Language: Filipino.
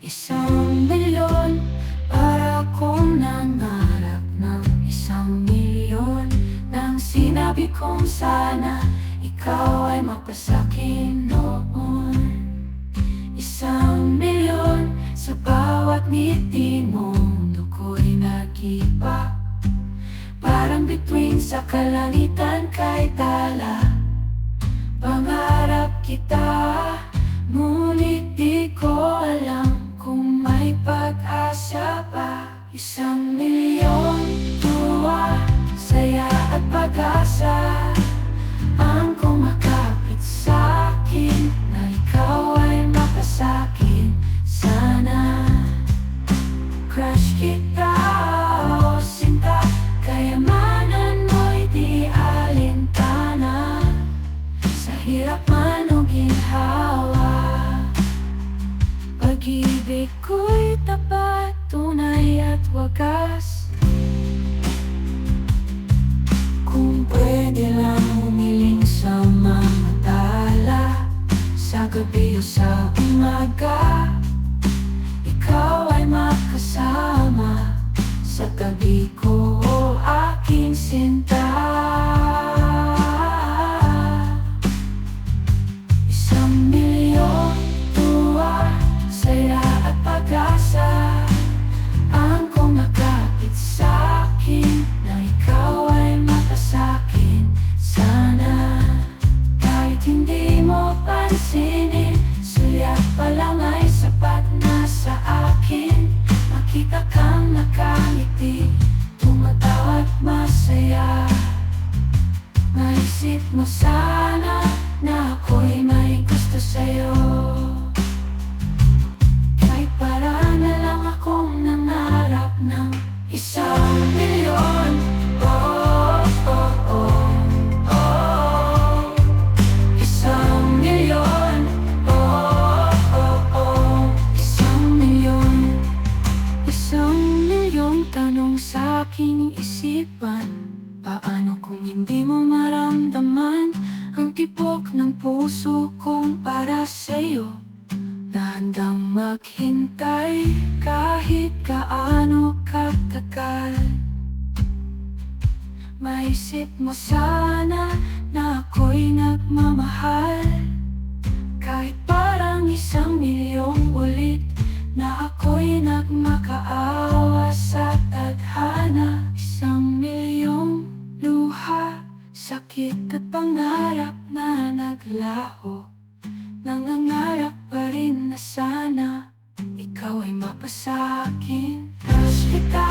1,000,000 para kong nangarap ng 1,000,000. Nang sinabi kong sana ikaw ay mapasakin noon. 1,000,000 sa bawat ngiti mo, mundo ko'y nag-iba. Parang bituin sa kalangitan kay tala. Pangarap kita, ngunit di ko alam kung may pag-asa pa. 1,000,000 tuwa, saya at pag-asa ang kumakapit sa'kin, na ikaw ay mapasakin. Sana crush kita o sinta, kayamanan mo'y di alintana. Sa hirap man o ginhawa, pag-ibig ko'y tapat, tunay at wagas. Kung pwede lang humiling sa mga tala, sa gabi o sa umaga, ikaw ay makasama sa tabi ko, o aking sinta. 1,000,000 tuwa, saya at pag-asa ang kumakapit sa'kin, na ikaw ay mapasakin. Sana kahit hindi mo pansinin, sulyap pa lang ay sapat na sa akin. Makita kang nakangiti, tumatawa at masaya. Maisip mo sana na ako'y may gusto sa'yo. Kahit paraan na lang akong nangarap ng 1,000,000. Oh, oh, oh, oh. 1,000,000. Oh, oh, oh. 1,000,000. 1,000,000 tanong sa aking isipan. Paano kung hindi mo maramdaman ang tibok ng puso kong para sa'yo? Nahandang maghintay kahit gaano katagal. Maisip mo sana na ako'y nagmamahal, kahit parang 1,000,000 ulit na ako'y nagmakaawa sa tadhana. 1,000,000 luha, sakit at pangarap na naglaho. Nangangarap pa rin na sana ikaw ay mapasakin. Crush kita